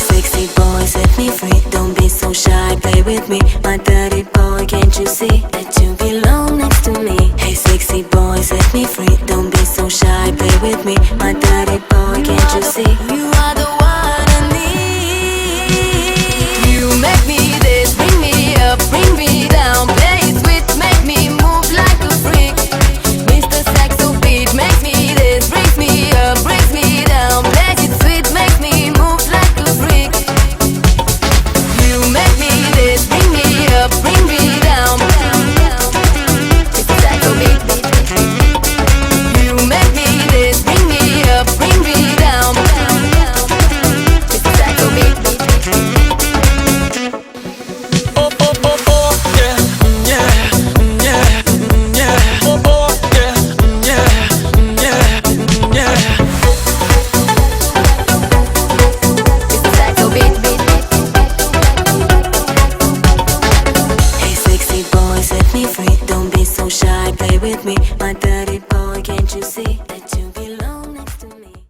sexy boy, set me free. Don't be so shy, play with me. My dirty boy, can't you see that you belong next to me? Hey sexy boy, set me free. Don't be so shy, play with me. My dirty boy, can't you see? You are the one I need. You make me this, bring me up, bring me down. Play it sweet, make me move like a freak. Mr. Saxo beat, make me this, brings me up, brings me down. Play it sweet, make me move like a freak. You make me this, bring me up, bring me down. Mr. Saxo beat. You make me this, bring me up, bring me down. Mr. Saxo beat. Oh, oh, oh, oh, yeah, yeah, yeah, yeah. Oh, oh, yeah, yeah, yeah, yeah. Mr. Saxo beat. Hey sexy boy, set me free. Don't be so shy, play with me. My dirty boy, can't you see that you belong?